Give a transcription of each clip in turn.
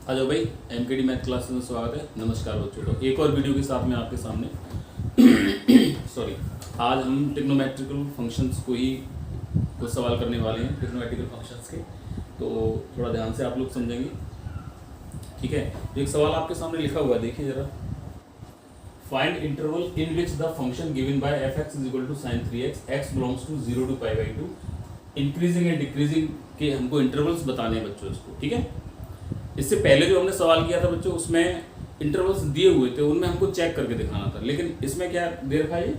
आ जाओ भाई, MKD math class में स्वागत है। नमस्कार बच्चों, तो एक और वीडियो के साथ में आपके सामने सॉरी, आज हम ट्रिग्नोमेट्रिकल फंक्शंस को ही कुछ सवाल करने वाले हैं, ट्रिग्नोमेट्रिकल फंक्शंस के। तो थोड़ा ध्यान से आप लोग समझेंगे, ठीक है। तो एक सवाल आपके सामने लिखा हुआ है, देखिए जरा। Find interval in which the function given by f x is equal to sine 3x x belongs to 0 to π/2 increasing and decreasing के हमको इंटरवल्स बताने हैं बच्चों इसको, ठीक है। इससे पहले जो हमने सवाल किया था बच्चों, उसमें इंटरवल्स दिए हुए थे, उनमें हमको चेक करके दिखाना था। लेकिन इसमें क्या दे रखा है,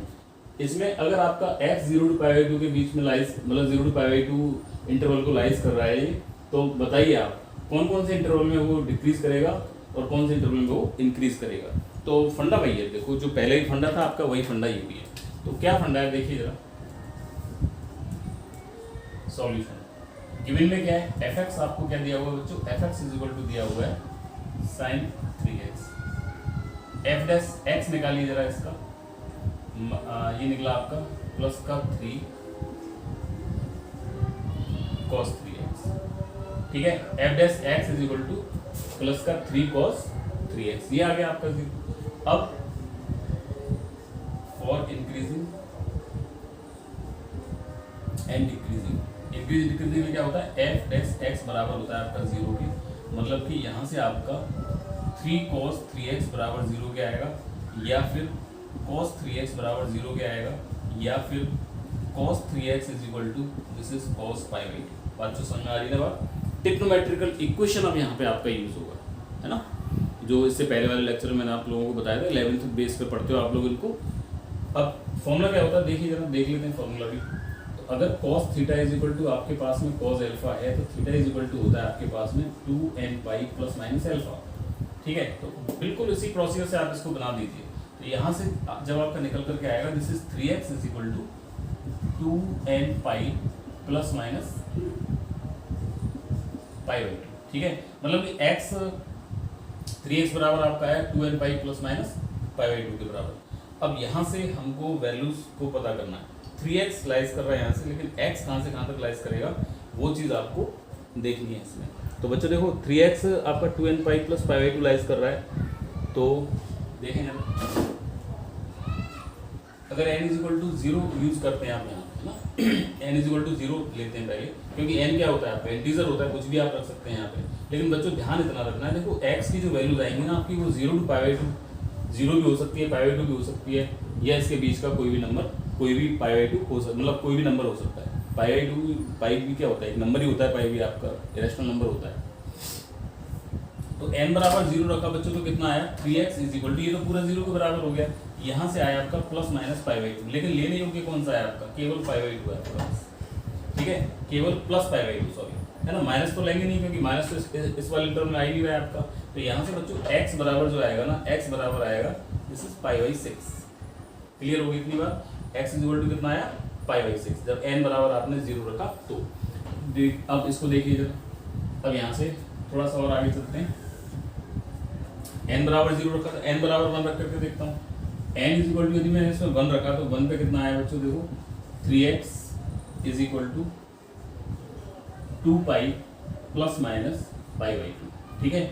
इसमें अगर आपका x 0 to π/2 के बीच में लाइज, मतलब 0 to π/2 इंटरवल को लाइज कर रहा है, तो बताइए आप कौन कौन से इंटरवल में वो डिक्रीज करेगा और कौन से इंटरवल में वो इंक्रीज करेगा। तो फंडा वही है, देखो जो पहले ही फंडा था आपका, वही फंडा ये भी है। तो क्या फंडा है देखिए जरा, सॉल्यूशन गिवन में क्या है, एफ एक्स आपको क्या दिया हुआ है बच्चों, F x is equal to दिया हुआ है sign 3x, F dash x निकालिए जरा इसका, ये निकला आपका प्लस का 3 cos 3x, ठीक है। F dash x is equal two plus का 3 cos 3x, ये आ गया आपका 0। अब for increasing and decreasing, increase decreasing में क्या होता है, एफ डैश एक्स बराबर होता है आपका 0 के, मतलब कि यहाँ से आपका 3 cos 3x बराबर 0 के आएगा, या फिर cos 3x बराबर 0 के आएगा, या फिर cos 3x is equal to this is cos π/2। बात तो समझ में आ रही है ना बात। ट्रिग्नोमेट्रिकल इक्वेशन अब यहाँ पे आपका यूज होगा, है ना, जो इससे पहले वाले लेक्चर में मैंने आप लोगों को बताया था, 11th बेस पे पढ़ते हो आप लोग इनको। अब फॉर्मूला क्या होता है देखिए जरा, देख लेते हैं फॉर्मूला भी। अगर cos theta is equal to आपके पास में cos अल्फा है, तो थीटा इज इक्वल टू होता है आपके पास में 2n pi plus minus alpha, ठीक है। तो बिल्कुल इसी प्रोसीजर से आप इसको बना दीजिए। तो यहाँ से जब आपका निकल करके आएगा, this is 3x is equal to 2n pi plus minus π/2, ठीक है। मतलब कि x 3x बराबर आपका है 2n पाई प्लस माइनस π/2 के बराबर। अब यहाँ से हमको वैल्यूज को पता करना है, 3x लाइज कर रहा है यहाँ से, लेकिन x कहाँ से कहाँ तक लाइज करेगा वो चीज़ आपको देखनी है इसमें। तो बच्चों देखो 3x आपका 2n पाई प्लस π/2 लाइज कर रहा है, तो देखें ना, अगर n is equal to 0 use करते हैं आप यहाँ पे, है ना, n इज इक्वल टू 0 लेते हैं पहले, क्योंकि n क्या होता है आपका, इंटीजर होता है, कुछ भी आप रख सकते हैं यहाँ पे। लेकिन बच्चों ध्यान इतना रखना है, देखो x की जो वैल्यूज आएंगी ना आपकी, वो 0 to π/2, 0 भी हो सकती है, π/2 भी हो सकती है, या इसके बीच का कोई भी नंबर, कोई भी π/2 हो सकता, मतलब कोई भी नंबर हो सकता है। पाई भी क्या होता है, एक नंबर ही होता है, पाई भी आपका इरेशनल नंबर होता है। तो n बराबर 0 रखा बच्चों, तो कितना आया 3x इज इक्वल टू, ये तो पूरा 0 के बराबर हो गया, यहाँ से आया आपका प्लस माइनस π/2, लेकिन लेने योग्य कौन सा है आपका, केवल π/2 है आपका, ठीक है, केवल प्लस π/2, सॉरी, है ना, माइनस तो लेंगे नहीं, क्योंकि माइनस तो इस वाले टर्म में आ ही नहीं रहा है आपका। तो यहाँ से बच्चों x बराबर जो आएगा ना, x बराबर आएगा दिस इज π/6, क्लियर होगी इतनी बार। x इज इक्वल टू कितना आया π/6, जब n बराबर आपने 0 रखा तो। अब इसको देखिए जरा, अब यहाँ से थोड़ा सा और आगे चलते हैं। n बराबर 0 रखा, तो n बराबर 1 रख करके देखता हूँ। n इज इक्वल टू, यदि मैंने इसमें 1 रखा तो 1 पे कितना आया बच्चों, देखो 3x is equal to 2 pi plus minus π/2, ठीक है।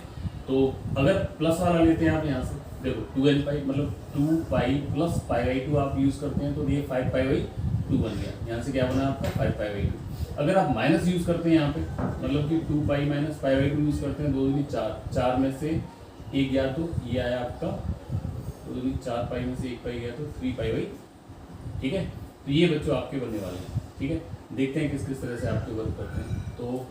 तो अगर प्लस वाला लेते हैं आप यहाँ से, देखो 2n पाई मतलब 2 पाई प्लस π/2 आप यूज करते हैं, तो ये 5 π/2 बन गया। यहाँ से क्या बना आपका 5 π/2। अगर आप माइनस यूज करते हैं यहाँ पे, मतलब कि 2 पाई माइनस π/2 यूज करते हैं, 2 दूनी 4, 4 में से 1 गया तो ये आया आपका, 2 दूनी 4 पाई में से 1 पाई गया तो 3 π/2, ठीक है। तो ये बच्चों आपके बनने वाले हैं, ठीक है। देखते हैं किस किस तरह से आपके वर्क करते हैं। तो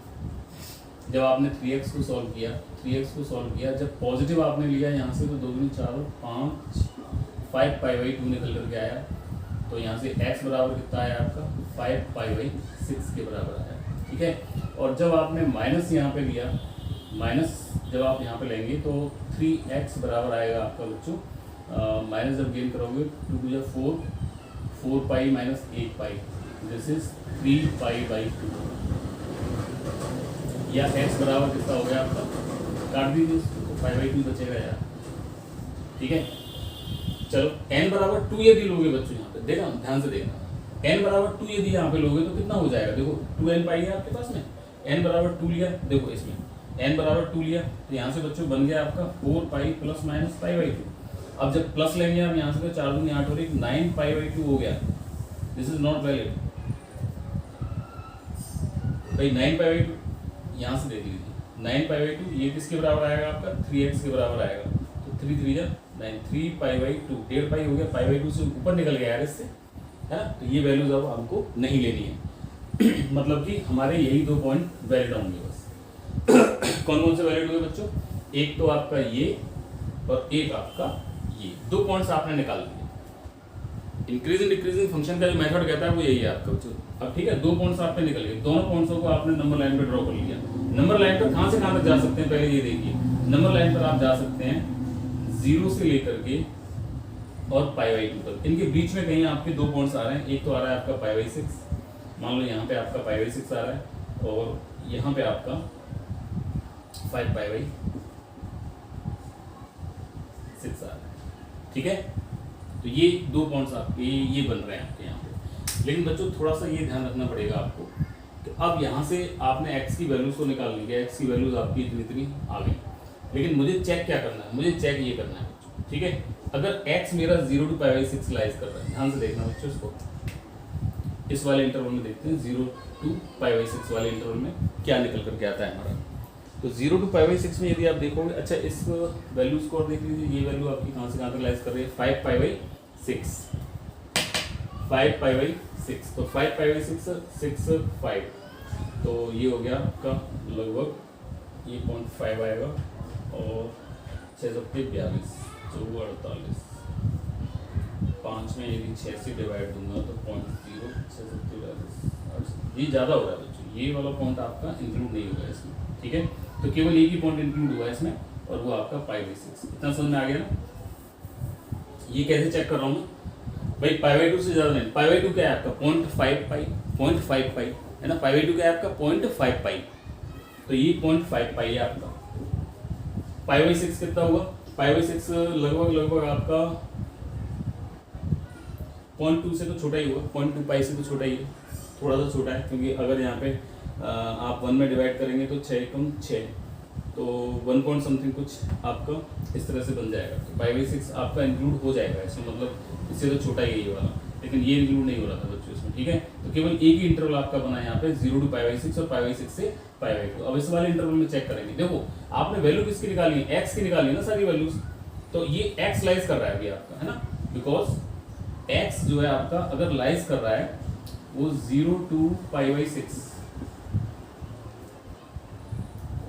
जब आपने 3x को सॉल्व किया, 3x को सॉल्व किया, जब पॉजिटिव आपने लिया यहाँ से, तो 2 दूनी 4 और 5 π/2 निकल करके आया। तो यहाँ से x बराबर कितना आया आपका 5 π/6 के बराबर आया, ठीक है। और जब आपने माइनस यहाँ पे लिया, माइनस जब आप यहाँ पे लेंगे तो 3x बराबर आएगा आपका बच्चों, माइनस जब गेन करोगे 2 2 4, 4 pi minus 8 pi, this is 3 π/2, या x बराबर कितना हो गया आपका, काट दीजिए इसको, तो 5/2 बचेगा यार, ठीक है। चलो n बराबर 2 यदि लोगे बच्चों, यहाँ पे देखना ध्यान से देखना, n बराबर 2 यदि यहाँ पे लोगे तो कितना हो जाएगा, देखो 2n पाई है आपके पास में, n बराबर 2 लिया, देखो इसमें n बराबर 2 लिया तो यहाँ से बच्चों बन गया आपका 4 पाई प्लस माइनस पाई बाई 2। अब जब प्लस लेंगे आप यहाँ से तो 4 दूनी 8 और 1 9 पाई बाई 2 हो गया। दिस इज नॉट वैलिड भाई। 9 पाई बाई 2 यहाँ से देख लीजिए 9 पाई बाई 2 ये किसके बराबर आएगा आपका 3x के बराबर आएगा। तो 3 3 जा 9 3 पाई बाई 2 1.5 पाई हो गया। पाई बाई 2 से ऊपर निकल गया यार इससे, है ना। तो ये वैल्यूज अब हमको नहीं लेनी है मतलब कि हमारे यही 2 पॉइंट वैलिड होंगे बस। कौन कौन से वैलिड हुए बच्चों? एक तो आपका ये और एक आपका ये, 2 पॉइंट्स आपने निकाल लिए। इंक्रीजिंग डिक्रीजिंग फंक्शन का जो मेथड कहता है वो यही है आपका बच्चों। अब ठीक है 2 पॉइंट्स आपने निकल गए, दोनों पॉइंट्सों को आपने नंबर लाइन पे ड्रॉ कर लिया। नंबर लाइन पर कहाँ से कहाँ तक जा सकते हैं पहले ये देखिए। नंबर लाइन पर आप जा सकते हैं 0 से लेकर के और पाई बाई 2 तक। इनके बीच में कहीं आपके 2 पॉइंट्स आ रहे हैं। एक तो आ रहा है आपका पाई बाई 6, मान लो यहाँ पे आपका पाई बाई 6 आ रहा है और यहाँ पे आपका 5 पाई बाई 6 आ रहा है, ठीक है। तो ये 2 पॉइंट्स आपके ये बन रहे हैं आपके यहाँ पे। लेकिन बच्चों थोड़ा सा ये ध्यान रखना पड़ेगा आपको कि अब यहाँ से आपने x की वैल्यूज को निकाल ली है, x की वैल्यूज आपकी इतनी आ गई। लेकिन मुझे चेक क्या करना है? मुझे चेक ये करना है बच्चों, ठीक है। अगर x मेरा 0 to पाई बाई 6 लाइज कर रहा है, ध्यान से देखना बच्चों इसको। इस वाले इंटरवल में देखते हैं 0 to पाई बाई 6 वाले इंटरवल में क्या निकल करके आता है हमारा। तो 0 to पाई बाई 6 में यदि आप देखोगे, अच्छा इस वैल्यूज को और देख लीजिए। ये वैल्यू आपकी कहाँ से कहाँ तक लाइज कर रही है? 5 पाई बाई 6, 5 पाई बाई 6। तो 5 पाई बाई 6 5, तो ये हो गया आपका लगभग ये 0.5 आएगा और 6 सत्ते 42 4 48 5 में यदि 6 से डिवाइड दूंगा तो 0.0 6 सत्ते 42। ये ज़्यादा हो रहा है बच्चों, ये वाला पॉइंट आपका इंक्लूड नहीं होगा इसमें, ठीक है। तो केवल एक ही पॉइंट इंक्लूड हुआ है इसमें और वो आपका पाई बाई 6। इतना समझ में आ गया ना। ये कैसे चेक कर रहा हूँ मैं भाई? पाई बाई 2 से ज़्यादा नहीं। पाई बाई 2 क्या है आपका 0.5 पाई, 0.5 पाई है ना। पाई बाई 2 क्या है आपका 0.5 पाई, तो ये 0.5 पाई है आपका। पाई बाई 6 कितना हुआ? पाई बाई 6 लगभग आपका 0.2 से तो छोटा ही हुआ, 0.2 पाई से तो छोटा ही है, थोड़ा सा छोटा है। क्योंकि अगर यहाँ पे आप 1 में डिवाइड करेंगे तो 6 कम 6, तो 1 पॉइंट समथिंग कुछ आपका इस तरह से बन जाएगा। तो पाई बाई 6 आपका इंक्लूड हो जाएगा इसमें, मतलब इससे तो छोटा ही है ये वाला, लेकिन ये इंक्लूड नहीं हो रहा था बच्चों इसमें, ठीक है। तो केवल एक ही इंटरवल आपका बना है यहाँ पे 0 to पाई बाई 6 और पाई बाई 6 से पाई बाई 2। अब इस वाले इंटरवल में चेक करेंगे। देखो आपने वैल्यू किसकी निकाली है? x की निकाली है ना सारी वैल्यूज। तो ये x लाइज कर रहा है अभी आपका, है ना। बिकॉज x जो है आपका अगर लाइज कर रहा है वो 0 to पाई बाई 6,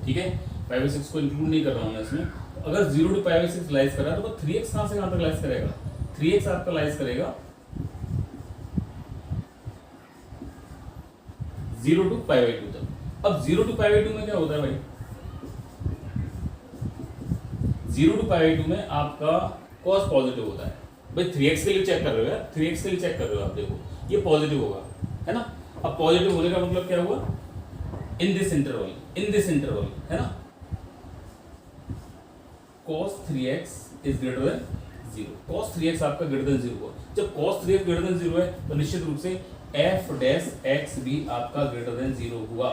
ठीक है। पाई बाई 6 को इंक्लूड नहीं कर रहा हूँ मैं इसमें। तो अगर 0 to पाई बाई 6 लाइज कर रहा है तो 3x कहाँ से कहाँ तक लाइज करेगा? 3x आपका लाइज करेगा 0 to पाई बाई 2 तक। अब 0 to पाई बाई 2 में क्या होता है भाई? 0 to पाई बाई 2 में आपका cos पॉजिटिव होता है भाई। 3x के लिए चेक कर रहे हो यार, 3x के लिए चेक कर रहे हो आप, देखो ये पॉजिटिव होगा, है ना। अब पॉजिटिव होने का मतलब क्या हुआ? इन दिस इंटरवल, है ना। cos 3x is greater then 0। cos 3x आपका ग्रेटर देन 0 हुआ। जब cos 3x ग्रेटर देन 0 है तो निश्चित रूप से f डैश x भी आपका ग्रेटर देन 0 हुआ,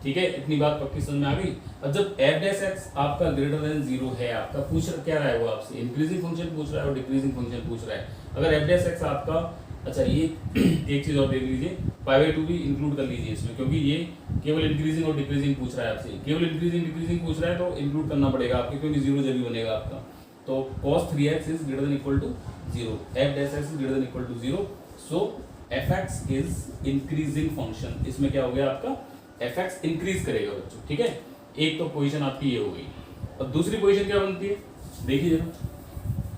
ठीक है। इतनी बात पक्की समझ में आ गई। अब जब f डैश x आपका ग्रेटर देन 0 है, आपका पूछ क्या रहा है वो आपसे? इंक्रीजिंग फंक्शन पूछ रहा है और डिक्रीजिंग फंक्शन पूछ रहा है। अगर f डैश x आपका, अच्छा ये एक चीज और देख लीजिए, पाई बाई 2 भी इंक्लूड कर लीजिए इसमें, क्योंकि ये केवल इंक्रीजिंग और डिक्रीजिंग पूछ रहा है आपसे। केवल इंक्रीजिंग डिक्रीजिंग पूछ रहा है तो इंक्लूड करना पड़ेगा आपके, क्योंकि 0 जब भी बनेगा आपका। तो cos 3x is greater than equal to 0, f dash x is greater than equal to 0, so fx is increasing function. इसमें क्या हो गया आपका? fx इंक्रीज करेगा बच्चों, ठीक है। एक तो पोजीशन आपकी ये हो गई। और दूसरी पोजीशन क्या बनती है देखिए जरा।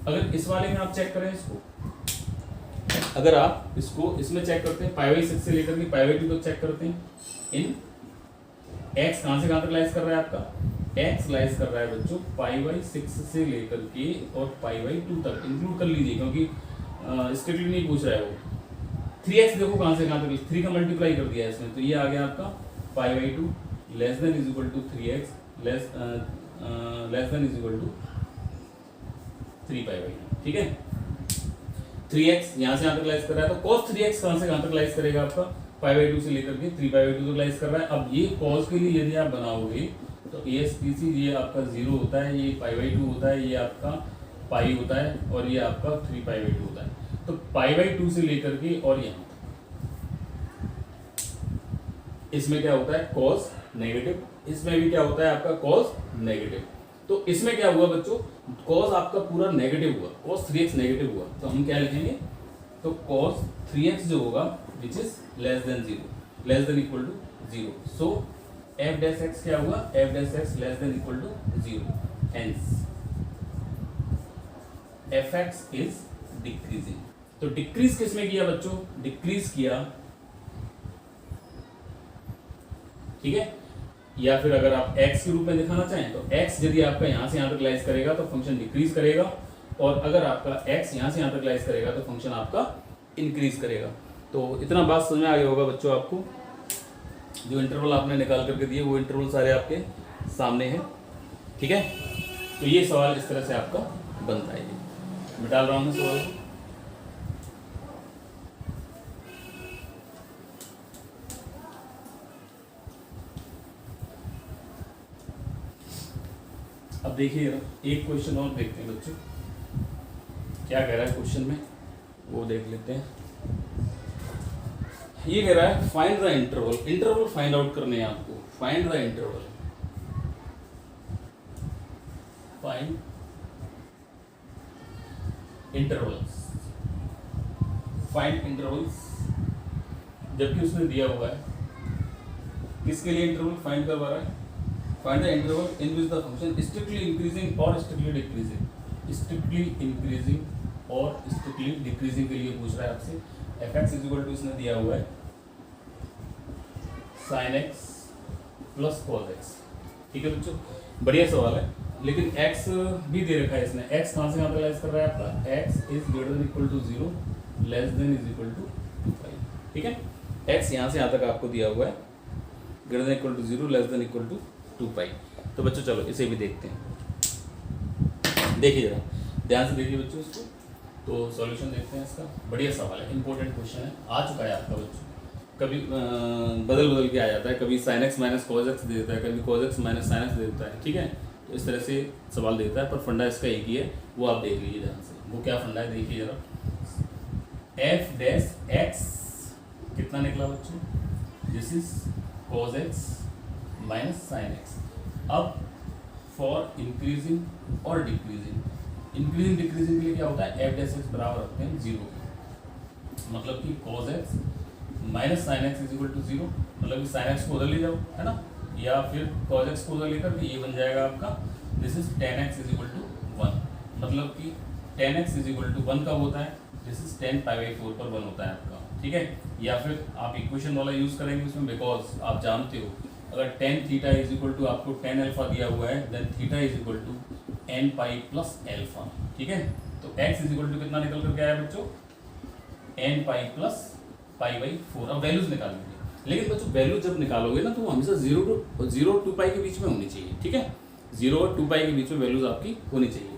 अगर इस वाले में आप चेक करें इसको, अगर आप इसको इसमें चेक करते हैं पाई बाई 6 से लेकर के पाई बाई 2 तक चेक करते हैं, इन x कहाँ से कहाँ तक लाइज कर रहा है आपका? x लाइज कर रहा है बच्चों पाई बाई 6 से लेकर के और पाई बाई 2 तक। इंक्लूड कर लीजिए क्योंकि स्ट्रिक्टली नहीं पूछ रहा है वो। 3x देखो कहाँ से कहाँ तक, 3 का मल्टीप्लाई कर दिया है इसमें, तो ये आ गया आपका pi by 2 less than is equal to 3x less than is equal to 3 pi by, ठीक है। 3x यहाँ से यहाँ तक लाइज कर रहा है, तो cos 3x कहाँ से कहाँ तक लाइज करेगा आपका? π/2 से लेकर के 3π/2 तक लाइज कर रहा है। अब ये कॉस के लिए यदि आप बनाओगे तो ASPC ये आपका 0 होता है, ये π/2 होता है, ये आपका पाई होता है और ये आपका 3π/2 होता है। तो π/2 से लेकर के और यहाँ इसमें क्या होता है कॉस नेगेटिव, इसमें भी क्या होता है आपका कॉस नेगेटिव। तो इसमें क्या हुआ बच्चों, कॉस आपका पूरा नेगेटिव हुआ, cos 3x नेगेटिव हुआ, तो हम क्या लिखेंगे, तो cos 3x जो होगा which is less than 0, less than equal to 0। So f dash x क्या हुआ, f dash x less than equal to 0, hence fx is decreasing. तो डिक्रीज किसमें किया बच्चों, डिक्रीज किया, ठीक है। या फिर अगर आप x के रूप में दिखाना चाहें तो x यदि आपका यहां से यहां तक लाइज करेगा तो फंक्शन डिक्रीज करेगा, और अगर आपका x यहां से यहां तक लाइज करेगा तो फंक्शन आपका इंक्रीज करेगा। तो इतना बात समझ में आ गया होगा बच्चों आपको। जो इंटरवल आपने निकाल करके दिए वो इंटरवल सारे आपके सामने हैं, ठीक है। तो ये सवाल इस तरह से आपका बनता है। मैं डाल रहा हूँ सवाल को। अब देखिए एक क्वेश्चन और देखते हैं बच्चों, क्या कह रहा है क्वेश्चन में वो देख लेते हैं। ये कह रहा है find the interval, interval find out करने हैं आपको, find the interval, find intervals, find intervals, जबकि उसने दिया हुआ है किसके लिए इंटरवल फाइंड करवा रहा है, find the interval in which the function strictly increasing और स्ट्रिक्टली डिक्रीजिंग, स्ट्रिक्टली इंक्रीजिंग और स्ट्रिक्टली डिक्रीजिंग के लिए पूछ रहा है आपसे। fx इज इक्वल टू इसने दिया हुआ है sin x plus cos x, ठीक है बच्चों, बढ़िया सवाल है। लेकिन x भी दे रखा है इसने, x कहाँ से कहाँ तक लाइज कर रहा है आपका, x is greater than equal to 0 less than is equal to 2π, ठीक है। x यहाँ से यहाँ तक आपको दिया हुआ है, greater than equal to 0 less than equal to 2π। तो बच्चों चलो इसे भी देखते हैं, देखिए जरा ध्यान से देखिए बच्चों इसको। तो सॉल्यूशन देखते हैं इसका, बढ़िया सवाल है, इंपॉर्टेंट क्वेश्चन है, आ चुका है आपका बच्चों। कभी बदल बदल के आ जाता है, कभी sin x minus cos x दे देता है, कभी cos x minus sin x दे देता है, ठीक है। तो इस तरह से सवाल देता है, पर फंडा इसका एक ही है, वो आप देख लीजिए ध्यान से। वो क्या फंडा है देखिए जरा, f डैश x कितना निकला बच्चों, this is cos x minus sin x। अब फॉर इंक्रीजिंग और डिक्रीजिंग, इंक्रीजिंग डिक्रीजिंग के लिए क्या होता है, f डैश x बराबर रखते हैं 0, मतलब कि cos x minus sine X is equal to 0, मतलब कि साइन एक्स को उधर ले जाओ, है ना, या फिर cos x को उधर लेकर के ये बन जाएगा आपका this is tan x is equal to 1, मतलब कि tan x is equal to 1 कब होता है, दिस इज tan π/4 पर 1 होता है आपका, ठीक है। या फिर आप इक्वेशन वाला यूज करेंगे उसमें, बिकॉज आप जानते हो अगर tan theta is equal to आपको tan अल्फा दिया हुआ है, then theta is equal to n pi plus alpha, ठीक है। तो x इज इक्वल टू कितना निकल करके आया बच्चों, n पाई प्लस π/4। अब वैल्यूज निकाल लीजिए, लेकिन बच्चों वैल्यू जब निकालोगे ना तो वो हमेशा 0 और 2π के बीच में होनी चाहिए, ठीक है। 0 और 2π के बीच में वैल्यूज आपकी होनी चाहिए।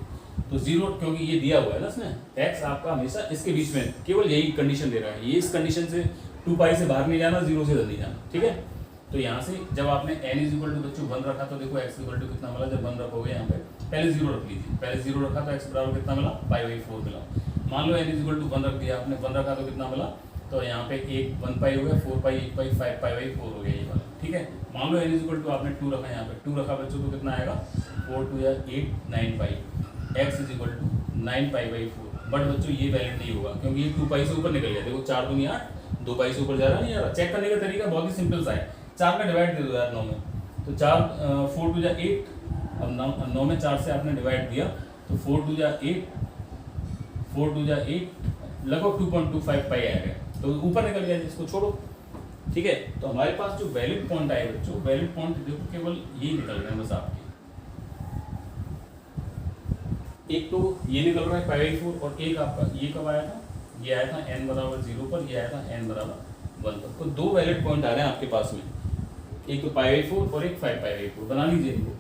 तो 0 क्योंकि ये दिया हुआ है ना इसमें, x आपका हमेशा इसके बीच में, केवल यही कंडीशन दे रहा है, ये इस कंडीशन से 2π से बाहर नहीं जाना, 0 से अंदर नहीं जाना, ठीक है। तो यहाँ से जब आपने n इज इक्वल टू बच्चों 1 रखा तो देखो x इक्वल टू कितना मिला, जब 1 रखोगे यहाँ पे पहले 0 रख लीजिए, पहले 0 रखा तो x बराबर कितना मिला, π/4 मिला। मान लो n इज इक्वल टू 1 रख दिया आपने, 1 रखा तो कितना मिला, तो यहाँ पे 1π हो गया, 4π 1π 5π/4 हो गया ये वाला, ठीक है। मान लो n इज इक्वल टू आपने 2 रखा, यहाँ पे 2 रखा बच्चों तो कितना आएगा, 4 2 या 8 9π, x is equal to 9π/4। But बच्चों ये वैलिड नहीं होगा क्योंकि ये 2π से ऊपर निकल गया, देखो 4 दूनी 8, 2π से ऊपर जा रहा नहीं आ रहा। चेक करने का तरीका बहुत ही सिंपल सा है, 4 का डिवाइड दे दो यार 9 में, तो 4 4 2 जा 8, अब 9 में 4 से आपने डिवाइड दिया तो 4 2 जा 8, 4 2 जा 8, लगभग 2.25 पाई आएगा, तो ऊपर निकल गया, इसको छोड़ो, ठीक है। तो हमारे पास जो वैलिड पॉइंट आए बच्चों, वैलिड पॉइंट देखो केवल यही निकल रहे हैं बस आपके, एक तो ये निकल रहा है π/4 और एक आपका ये कब आया था, ये आया था n बराबर 0 पर, ये आया था n बराबर 1 पर। तो 2 वैलिड पॉइंट आ रहे हैं आपके पास में, एक तो π/4 और एक 5π/4, बना लीजिए इनको।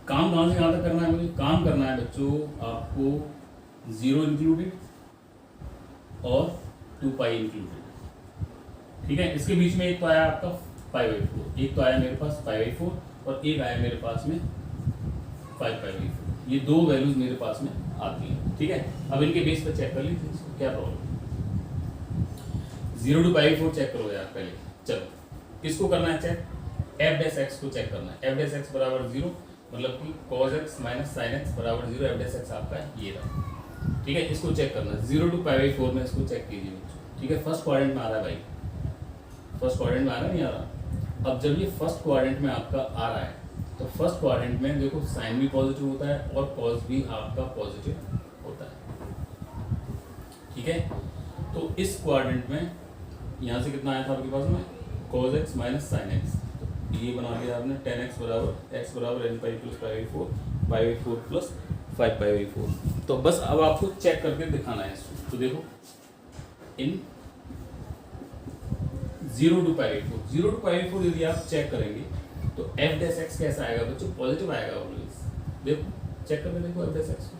काम कहाँ से कहाँ तक करना है मुझे, काम करना है बच्चों आपको 0 इंक्लूडेड, और 2 पाई इंक्लूडेड। ठीक है, इसके बीच में एक तो आया आपका 5/4, एक तो आया मेरे पास 5/4 और एक आया मेरे पास में 5/4। ये दो वैल्यूज मेरे पास में आती हैं। ठीक है, अब इनके बेस पर चेक कर लीजिए इसको, क्या प्रॉब्लम। 0 to 5/4 चेक करो यार पहले। चलो किसको करना है चेक, f डैश x को चेक करना है। f डैश x बराबर 0 मतलब कि cos x minus sin x बराबर 0। f डैश x आपका ये रहा। ठीक है, इसको चेक करना है 0 to 5/4 में, इसको चेक कीजिए बच्चों। ठीक है, फर्स्ट क्वाड्रेंट में आ रहा है भाई, फर्स्ट क्वाड्रेंट में आ रहा है, नहीं आ रहा। अब जब ये फर्स्ट क्वाड्रेंट में आपका आ रहा है तो फर्स्ट क्वाड्रेंट में देखो साइन भी पॉजिटिव होता है और कॉस भी आपका पॉजिटिव होता है। ठीक है, तो इस क्वाड्रेंट में यहाँ से कितना आया था आपके पास में, cos x minus sin x। तो ये बना लिया आपने 10x बराबर n पाई प्लस 5/4 प्लस 5/4। तो बस अब आपको चेक करके दिखाना है इसको। तो देखो इन 0 to 5/4 यदि आप चेक करेंगे तो f डैश x कैसा आएगा बच्चों, पॉजिटिव आएगा ऑलवेज। देखो चेक करके देखो f डैश x को,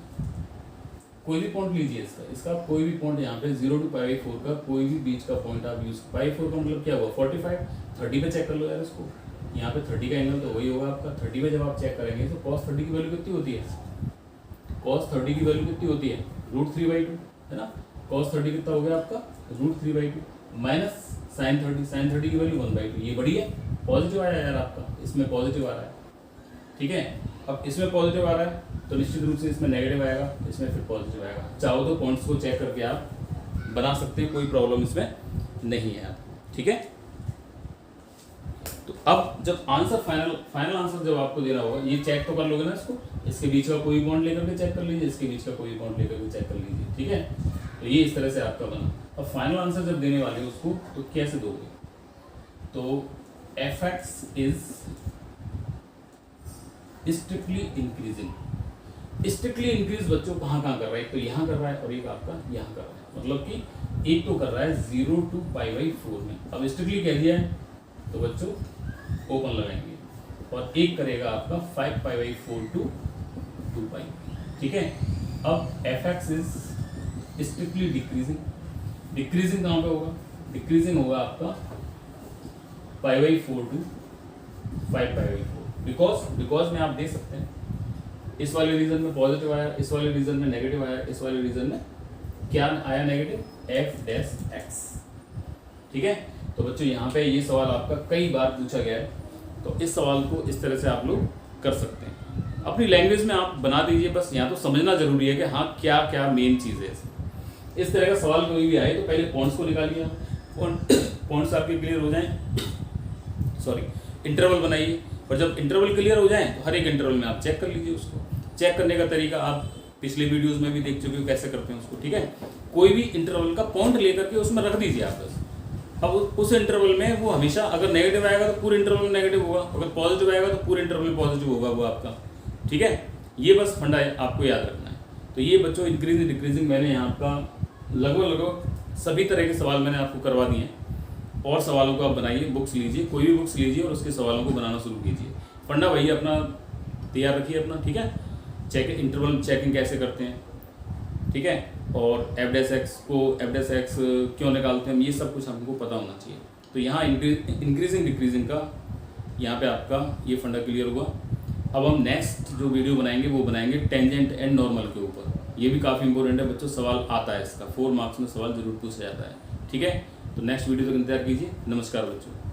कोई भी पॉइंट लीजिए इसका कोई भी पॉइंट यहाँ पे 0 to 5/4 का कोई भी बीच का पॉइंट आप यूज, 5/4 का मतलब क्या हुआ 45, 30 पे चेक कर लो यार इसको। यहाँ पे 30 का एंगल तो वही होगा आपका। 30 पे जब आप चेक करेंगे तो cos 30 की वैल्यू कितनी होती है, cos 30 की वैल्यू कितनी होती है, √3/2 है ना। cos 30 कितना हो गया आपका, √3/2 माइनस sin 30 की वैल्यू 1/2। ये बढ़िया पॉजिटिव आया यार आपका, इसमें पॉजिटिव आ रहा है। ठीक है, अब इसमें पॉजिटिव आ रहा है तो निश्चित रूप से इसमें नेगेटिव आएगा, इसमें फिर पॉजिटिव आएगा। चाहो तो पॉइंट्स को चेक करके आप बना सकते हैं, कोई प्रॉब्लम इसमें नहीं है। ठीक है, तो अब जब आंसर फाइनल आंसर जब आपको देना होगा, ये चेक तो कर लोगे ना इसको, इसके बीच का कोई बॉन्ड लेकर के चेक कर लीजिए, इसके बीच का कोई बॉन्ड लेकर के चेक कर लीजिए। ठीक है, तो ये इस तरह से आपका बना। अब फाइनल आंसर जब देने वाले हो उसको तो कैसे दोगे, तो f(x) is strictly increasing. Strictly increase बच्चों कहाँ कर रहा है, एक तो यहाँ कर रहा है और एक आपका यहाँ कर रहा है। मतलब कि एक तो कर रहा है 0 to 5/4 में, अब स्ट्रिक्टली कह दिया है तो बच्चों ओपन लगाएंगे, और एक करेगा आपका 5/4 to 2 पाई। ठीक है, अब f(x) is strictly decreasing. Decreasing कहाँ पे होगा, डिक्रीजिंग होगा आपका 5/4 to 5/4। बिकॉज में आप देख सकते हैं इस वाले रीजन में पॉजिटिव आया, इस वाले रीजन में नेगेटिव आया, इस वाले रीजन में क्या आया, नेगेटिव, f डैश x। ठीक है, तो बच्चों यहाँ पे ये सवाल आपका कई बार पूछा गया है, तो इस सवाल को इस तरह से आप लोग कर सकते हैं। अपनी लैंग्वेज में आप बना दीजिए, बस यहाँ तो समझना जरूरी है कि हाँ क्या क्या मेन चीज़ है। इस तरह का सवाल कोई भी आए तो पहले पॉइंट्स को निकालिए, पॉइंट्स आपके क्लियर हो जाएं, सॉरी इंटरवल बनाइए, और जब इंटरवल क्लियर हो जाए तो हर एक इंटरवल में आप चेक कर लीजिए उसको। चेक करने का तरीका आप पिछले वीडियोस में भी देख चुके हो कैसे करते हैं उसको। ठीक है, कोई भी इंटरवल का पॉइंट लेकर के उसमें रख दीजिए आप बस। अब उस इंटरवल में वो हमेशा अगर नेगेटिव आएगा तो पूरे इंटरवल में नेगेटिव होगा, अगर पॉजिटिव आएगा तो पूरे इंटरवल में पॉजिटिव होगा वो आपका। ठीक है, ये बस फंडा आपको याद रखना है। तो ये बच्चों इंक्रीजिंग डिक्रीजिंग मैंने यहाँ का लगभग सभी तरह के सवाल मैंने आपको करवा दिए हैं, और सवालों को आप बनाइए, बुक्स लीजिए, कोई भी बुक्स लीजिए और उसके सवालों को बनाना शुरू कीजिए। फंडा भैया अपना तैयार रखिए अपना। ठीक है, इंटरवल चेकिंग कैसे करते हैं, ठीक है, और f डैश x क्यों निकालते हैं, ये सब कुछ हमको पता होना चाहिए। तो यहाँ इंक्रीजिंग डिक्रीजिंग का यहाँ पे आपका ये फंडा क्लियर हुआ। अब हम नेक्स्ट जो वीडियो बनाएंगे वो बनाएंगे टेंजेंट एंड नॉर्मल के ऊपर। ये भी काफ़ी इंपॉर्टेंट है बच्चों, सवाल आता है इसका, 4 मार्क्स में सवाल जरूर पूछा जाता है। ठीक है, तो नेक्स्ट वीडियो तक इंतजार कीजिए। नमस्कार बच्चों।